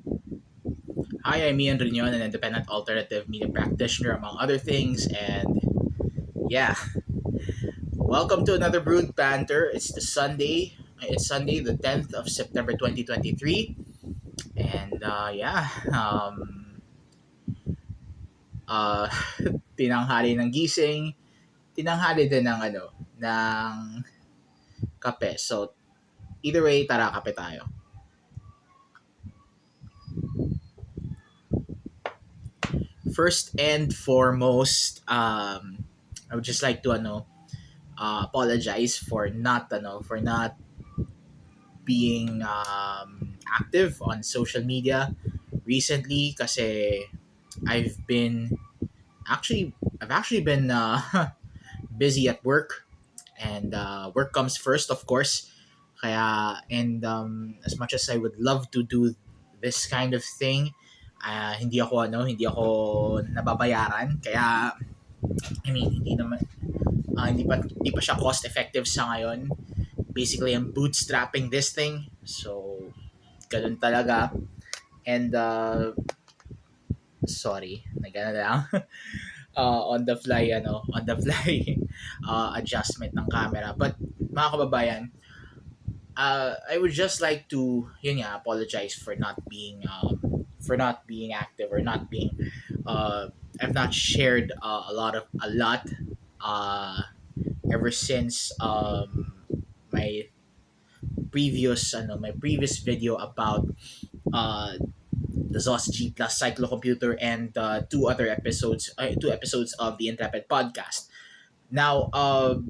Hi, I'm Ian Riñon, an independent alternative media practitioner, among other things. And yeah, welcome to another Brewed Banter. It's Sunday, the 10th of September 2023. And uh, tinanghali ng gising, tinanghali din ng ng kape. So, either way, tara, kape tayo. First and foremost, I would just like to apologize for not being active on social media recently kasi I've been I've actually been busy at work, and work comes first, of course. Kaya and as much as I would love to do this kind of thing, hindi ako nababayaran, kaya I mean hindi pa siya cost effective sa ngayon. Basically, I'm bootstrapping this thing. So, ganun talaga. And, sorry, nagana lang. On the fly adjustment ng camera. But, mga kababayan, I would just like to, apologize for not being active, or not being, I've not shared a lot, uh, ever since, my my previous video about uh, the ZOS G Plus Cyclocomputer, and two episodes of the Intrepid podcast. Now, I'll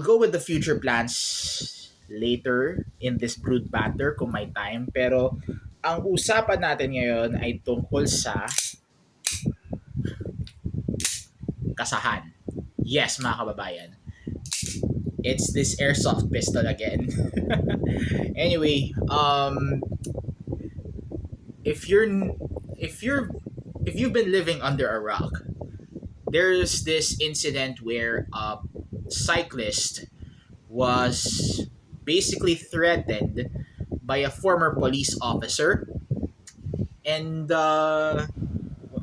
go with the future plans later in this brood banter kung may time. Pero ang usapan natin ngayon ay tungkol sa kasahan. Yes, mga kababayan. It's this airsoft pistol again. Anyway, if you're if you're if you've been living under a rock, there's this incident where a cyclist was basically threatened by a former police officer. And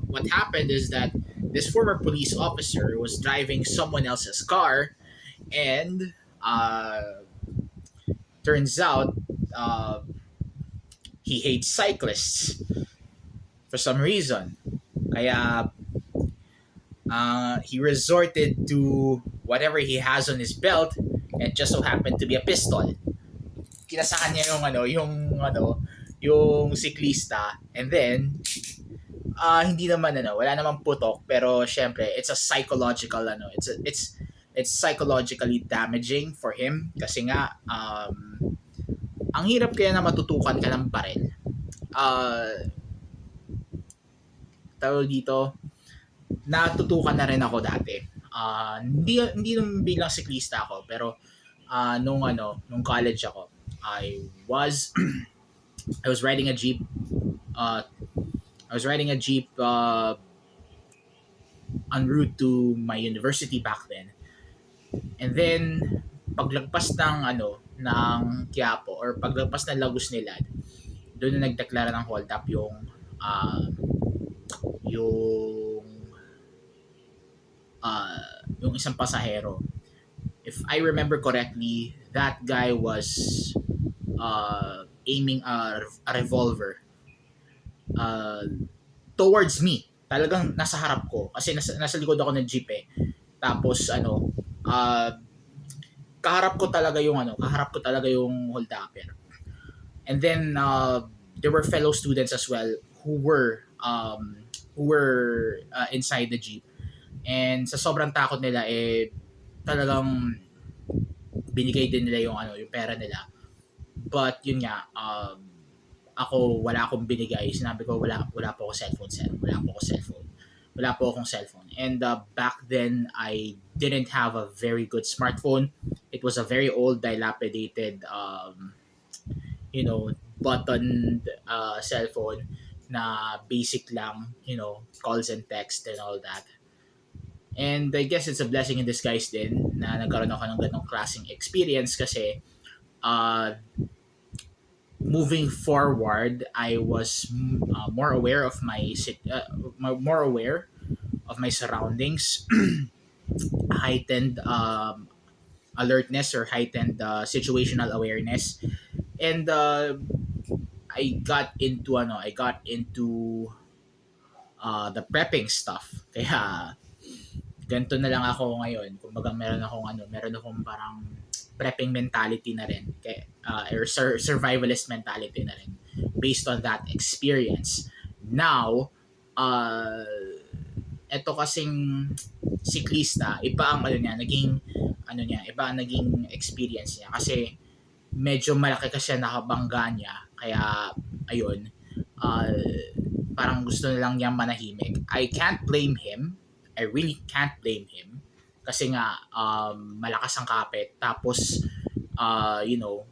what happened is that this former police officer was driving someone else's car, and turns out uh, he hates cyclists for some reason. Kaya he resorted to whatever he has on his belt, and just so happened to be a pistol. Kinasahan niya yung siklista, and then hindi naman wala namang putok, pero syempre it's a psychological it's psychologically damaging for him kasi nga ang hirap kaya na matutukan ka ng baril. Tawag dito, natutukan na rin ako dati. Hindi nung bilang siklista ako, pero nung college ako, was I was riding a jeep. I was riding a jeep en route to my university back then. And then paglagpas ng Quiapo, or paglagpas ng Lagos Nilad, doon na nagdeklara ng hold up yung yung isang pasahero. If I remember correctly, that guy was aiming a revolver uh, towards me. Talagang nasa harap ko kasi nasa likod ako ng jeep eh. Tapos kaharap ko talaga yung hold upper. And then there were fellow students as well who were inside the jeep. And sa sobrang takot nila talagang binigay din nila yung pera nila. But yun nga, wala akong binigay. Sinabi ko wala po ako cellphone. Wala po akong cellphone. And back then I didn't have a very good smartphone. It was a very old, dilapidated buttoned cellphone na basic lang, calls and text and all that. And I guess it's a blessing in disguise din na nagkaroon ako ng ganong klaseng experience kasi uh, moving forward, I was more aware of more aware of my surroundings, heightened alertness or heightened situational awareness, and I got into the prepping stuff. Kaya ganito na lang ako ngayon. Kumbaga meron akong parang prepping mentality na rin. Or survivalist mentality na rin based on that experience. Now, uh, eto kasing siklista, iba ang iba ang naging experience niya kasi medyo malaki kasi nakabangga niya. Kaya ayun, uh, parang gusto na lang niya manahimik. I can't blame him. I really can't blame him. Kasi nga, malakas ang kapit. Tapos, you know,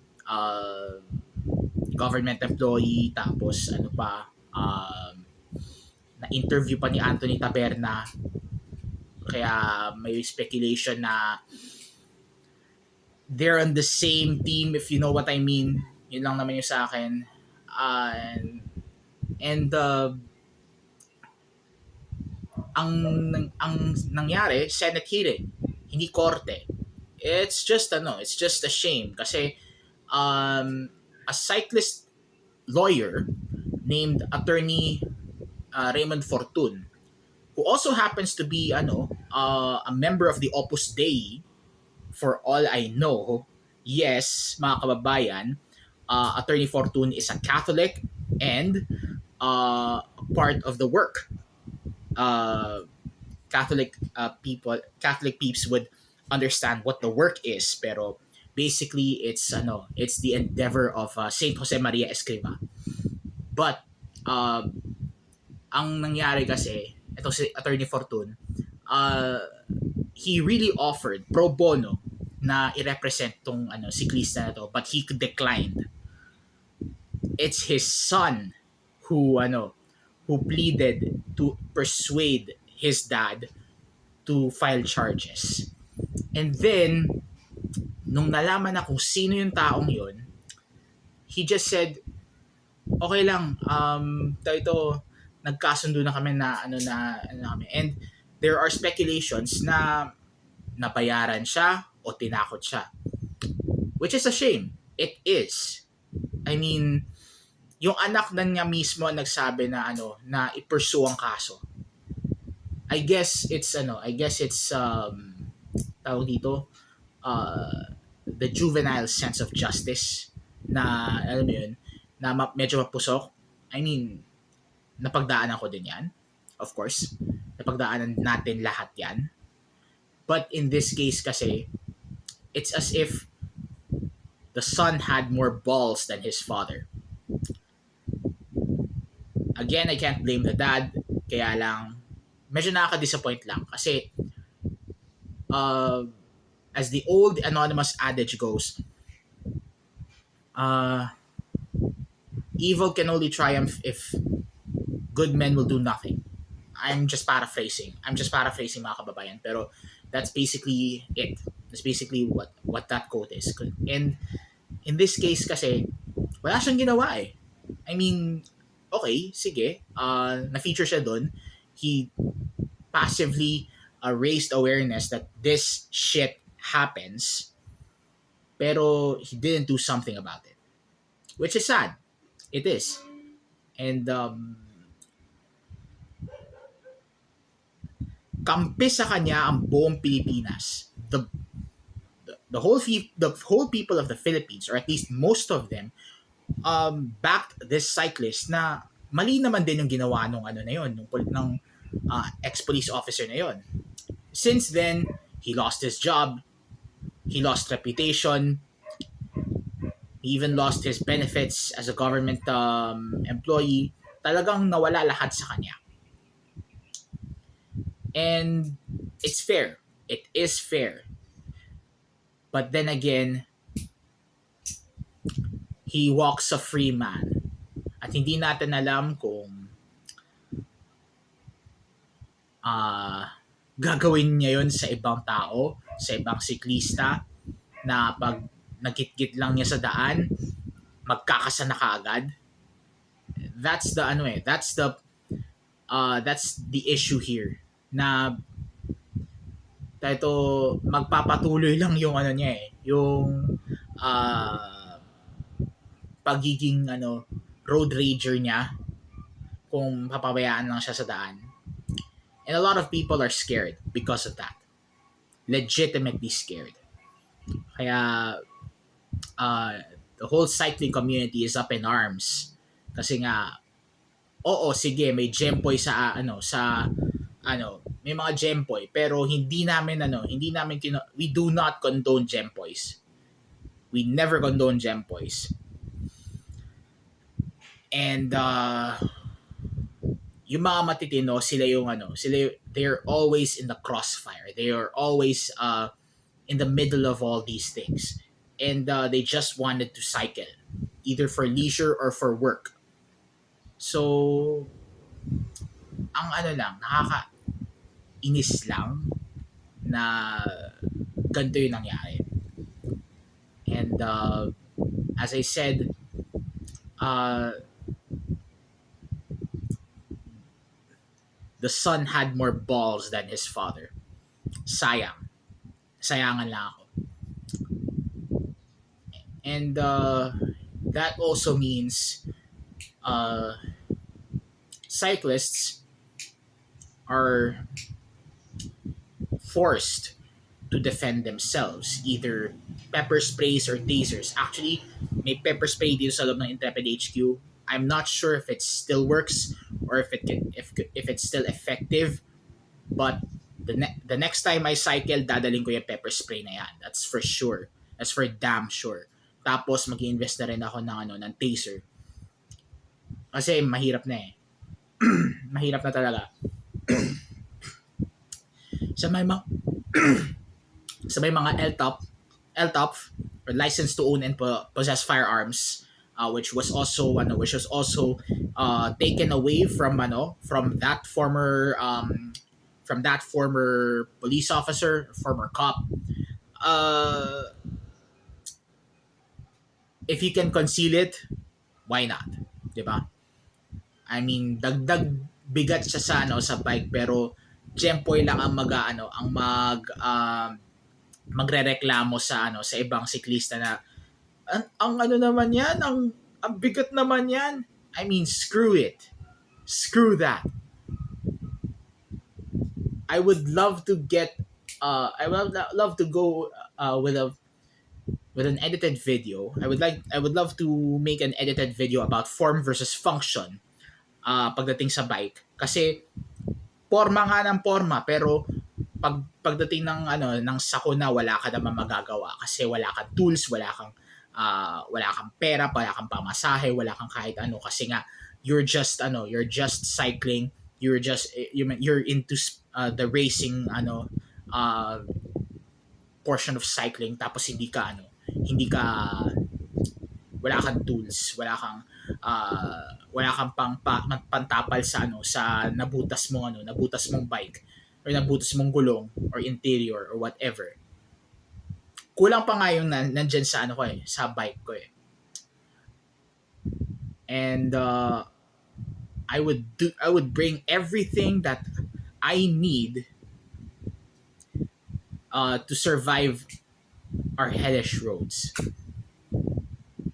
government employee. Tapos, ano pa, na-interview pa ni Anthony Taberna. Kaya may speculation na they're on the same team, if you know what I mean. Yun lang naman yung sa akin. And ang nangyari, Senate hearing, hindi korte. It's just a shame kasi a cyclist lawyer named attorney Raymond Fortun, who also happens to be a member of the Opus Dei, for all I know. Yes, mga kababayan, attorney Fortun is a Catholic and part of the work. Catholic peeps would understand what the work is, pero basically it's the endeavor of Saint Jose Maria Escriva. But ang nangyari kasi, ito si Attorney Fortun, he really offered pro bono na i-represent tong siklista na to, but he declined. It's his son who pleaded to persuade his dad to file charges. And then, nung nalaman na kung sino yung taong yun, he just said, okay lang, ito, nagkasundo na kami na kami. And there are speculations na nabayaran siya o tinakot siya. Which is a shame. It is. I mean, yung anak na niya mismo nagsabi na na i-pursue ang kaso. I guess it's tawag dito, the juvenile sense of justice na alam mo yun, na medyo mapusok. I mean, napagdaanan ko din yan. Of course. Napagdaanan natin lahat yan. But in this case kasi, it's as if the son had more balls than his father. Again, I can't blame the dad. Kaya lang, medyo nakaka-disappoint lang. Kasi, as the old anonymous adage goes, evil can only triumph if good men will do nothing. I'm just paraphrasing mga kababayan. Pero that's basically it. That's basically what that quote is. And in this case kasi, wala siyang ginawa eh. I mean, okay, sige. Na-feature siya doon. He passively raised awareness that this shit happens. Pero he didn't do something about it. Which is sad. It is. And kampi sa kanya ang buong Pilipinas. The whole people of the Philippines, or at least most of them, backed this cyclist na mali naman din yung ginawa nung na yun, ng ex-police officer na yun. Since then, he lost his job, he lost reputation, he even lost his benefits as a government employee. Talagang nawala lahat sa kanya. And it's fair. It is fair. But then again, he walks a free man. At hindi natin alam kung gagawin niya yun sa ibang tao, sa ibang siklista, na pag nagkit-git lang niya sa daan, magkakasa na kaagad. That's the ano eh, that's the issue here na ito magpapatuloy lang yung ano niya eh, yung uh, pagiging road rager niya kung papabayaan lang siya sa daan. And a lot of people are scared because of that. Legitimately scared. Kaya uh, the whole cycling community is up in arms. Kasi nga, oo, sige, may gempoy sa may mga gempoy, pero we do not condone gempoys. We never condone gempoys. And yung mga matitino, they're always in the crossfire. They are always in the middle of all these things. And they just wanted to cycle, either for leisure or for work. So, ang nakakainis lang na ganito yung nangyari. And as I said, the son had more balls than his father. Sayang. Sayangan lang ako. And that also means cyclists are forced to defend themselves, either pepper sprays or tasers. Actually, may pepper spray dito sa loob ng Intrepid HQ. I'm not sure if it still works or if it's still effective, but the next time I cycle, dadaling ko yung pepper spray na yan. That's for sure. That's for damn sure. Tapos mag-invest na rin ako ng taser. Kasi mahirap na eh. Mahirap na talaga. sa may mga LTOP or license to own and possess firearms, which was also taken away from that former police officer, former cop. If you can conceal it, why not? 'Di ba? I mean, dagdag bigat siya sa bike, pero gempoy lang ang magrereklamo sa ibang siklista na ang naman yan, ang bigat naman yan. I mean, screw it. Screw that. I would love to go with an edited video. I would love to make an edited video about form versus function pagdating sa bike, kasi porma nga ng porma, pero pagdating ng sakuna, wala ka naman magagawa kasi wala kang tools, wala kang pera, wala kang pamasahe, wala kang kahit ano, kasi nga you're just cycling, you're into the racing portion of cycling, tapos wala kang tools, wala kang pantapal sa nabutas mong bike or nabutas mong gulong or interior or whatever. Kulang pa nga yung nandyan sa sa bike ko eh. And I would bring everything that I need to survive our hellish roads.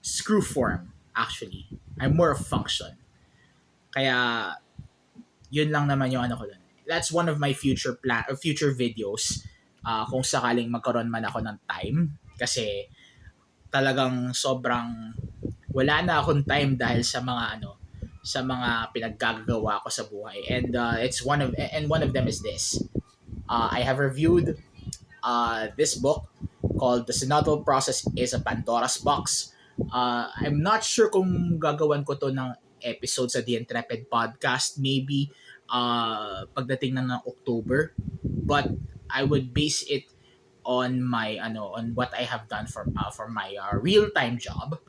Screw form, actually. I'm more of function. Kaya, yun lang naman yung ko dun. That's one of my future videos. Kung sakaling magkaroon man ako ng time. Kasi, talagang sobrang wala na akong time dahil sa mga pinaggagawa ko sa buhay. And one of them is this. I have reviewed this book called The Synodal Process is a Pandora's Box. I'm not sure kung gagawan ko to ng episode sa The Intrepid podcast, maybe pagdating ng October, but I would base it on my on what I have done for my real-time job.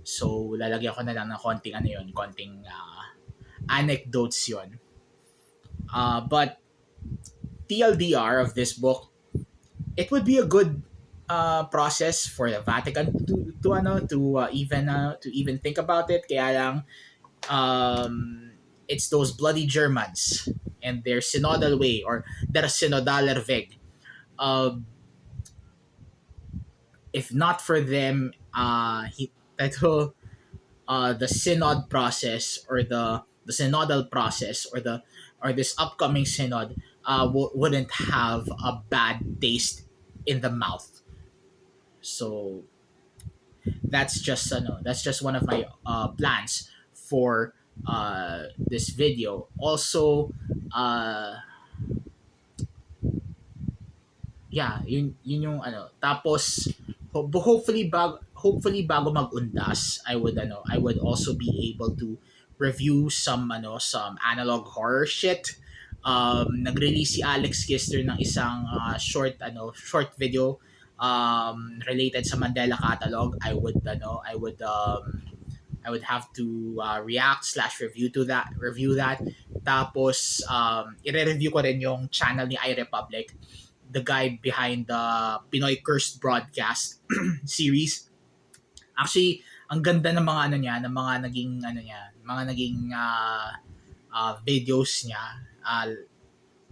So lalagyan ko na lang ng konting anecdotes yon. But TLDR of this book, it would be a good process for the Vatican to even think about it. Kaya lang it's those bloody Germans and their synodal way or their synodaler weg. Uh, if not for them, ito, the synod process or the synodal process or this upcoming synod wouldn't have a bad taste in the mouth. So that's just one of my plans for this video. Also, uh, yeah, yun yung ano. Tapos hopefully bago magundas, I would also be able to review some analog horror shit. Nag-release si Alex Kister ng isang short video related sa Mandela catalog. I would have to react slash review that. Tapos i-review ko rin yung channel ni iRepublic, the guy behind the Pinoy Cursed broadcast series. Actually, ang ganda ng mga ano niya, ng mga naging videos niya,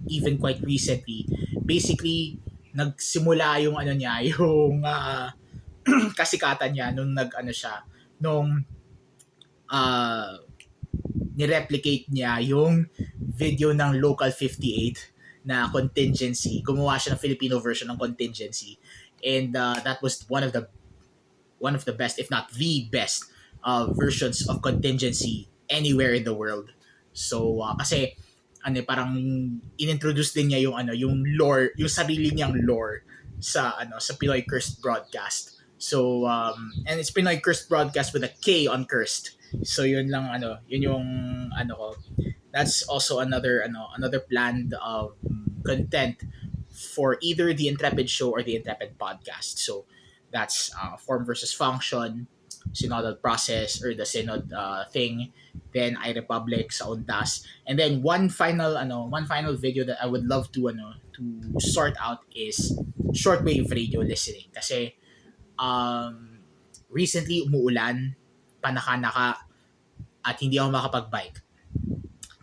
even quite recently. Basically, nagsimula yung ano niya, yung kasikatan niya nung nung uh, nireplicate niya yung video ng Local 58 na Contingency. Gumawa siya ng Filipino version ng Contingency. And that was one of the best, if not the best, versions of Contingency anywhere in the world. So, kasi parang inintroduce din niya yung lore, yung sarili niyang lore sa Pinoy Cursed broadcast. So, and it's Pinoy Cursed broadcast with a K on cursed. So, yun yung ko. That's also another planned content for either the Intrepid show or the Intrepid podcast. So, that's form versus function, synodal process or the synod thing, then iRepublic sa Undas, and then one final video that I would love to sort out is shortwave radio listening kasi recently umuulan, panaka-naka, at hindi ako makapag-bike.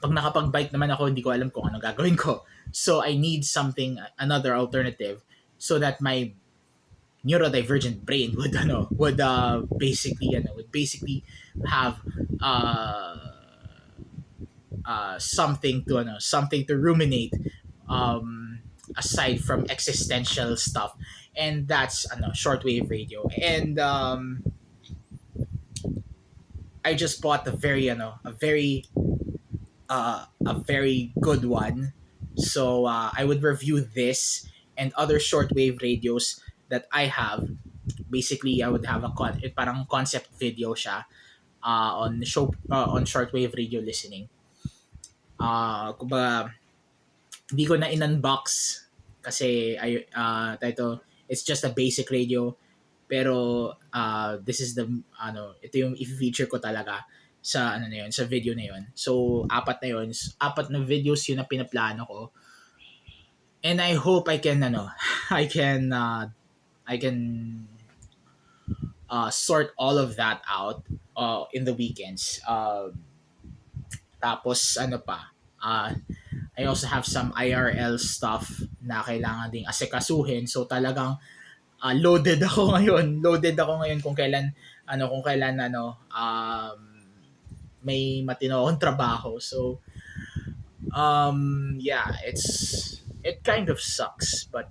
Pag nakapag-bike naman ako, hindi ko alam kung ano gagawin ko. So I need another alternative so that my neurodivergent brain would basically have something to ruminate aside from existential stuff, and that's shortwave radio. And I just bought a very good one. So I would review this and other shortwave radios that I have. Basically, I would have parang concept video siya on shortwave radio listening. Kumbaga, hindi ko na in-unbox kasi it's just a basic radio, pero this is ito yung i-feature ko talaga sa sa video na yun. So apat na videos yun na pinaplano ko, and I hope I can I can sort all of that out in the weekends. Tapos I also have some IRL stuff na kailangan ding asikasuhin. So talagang loaded ako ngayon. Loaded ako ngayon kung kailan may matino akong trabaho. So yeah, it kind of sucks, but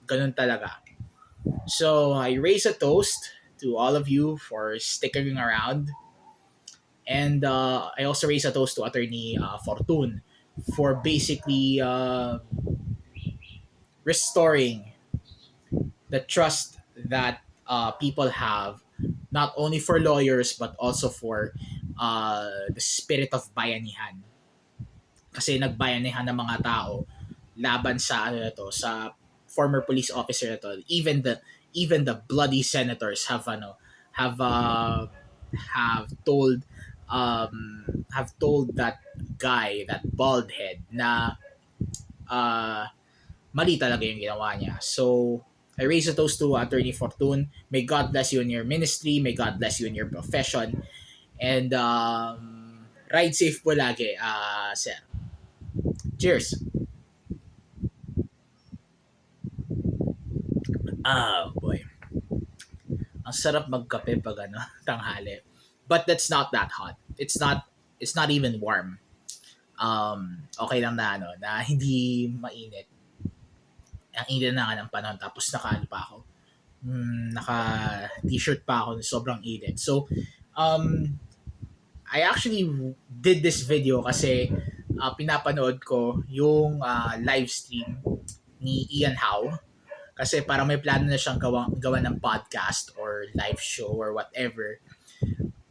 ganun talaga. So I raise a toast to all of you for sticking around. And I also raise a toast to Attorney Fortune for basically restoring the trust that people have, not only for lawyers but also for the spirit of bayanihan. Kasi nagbayanihan ng mga tao laban sa sa former police officer na to. Even the bloody senators have told that guy, that baldhead, na mali talaga yung ginawa niya. So, I raise a toast to Attorney Fortune. May God bless you in your ministry. May God bless you in your profession. And ride safe po lagi, sir. Cheers. Boy. Ang sarap magkape pag ano, tanghali. But that's not that hot. It's not even warm. Okay lang na ano, na hindi mainit. Ang init na nga ng panahon tapos naka pa ako. Naka t-shirt pa ako, sobrang init. So, um, I actually did this video kasi pinapanood ko yung live stream ni Ian Howe kasi parang may plano na siyang gawa ng podcast or live show or whatever.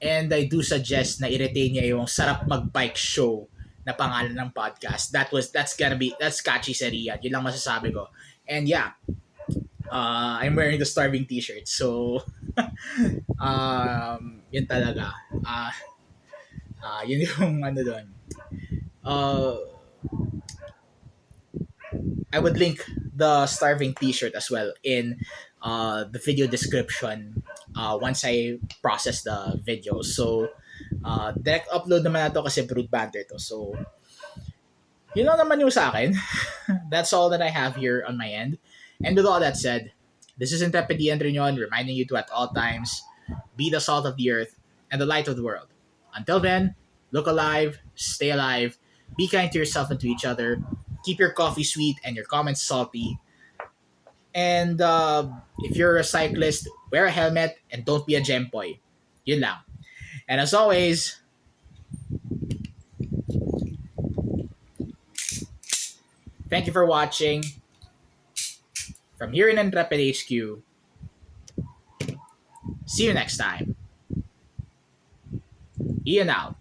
And I do suggest na i-retain niya yung Sarap Mag-Bike Show na pangalan ng podcast. That's catchy sa Ian. Yun lang masasabi ko. And yeah, I'm wearing the Starving t-shirt. So, yun talaga. Yun yung ano doon. Uh, I would link the Starving t-shirt as well in the video description once I process the video. So, direct upload naman na to kasi Brood Banter to. So, yun lang naman yung sa akin. That's all that I have here on my end. And with all that said, this is Intrepid and Riñon reminding you to at all times be the salt of the earth and the light of the world. Until then, look alive, stay alive, be kind to yourself and to each other, keep your coffee sweet and your comments salty. And if you're a cyclist, wear a helmet and don't be a gempoy. Yun lang. And as always, thank you for watching. From here in Intrepid HQ, see you next time. Ian out.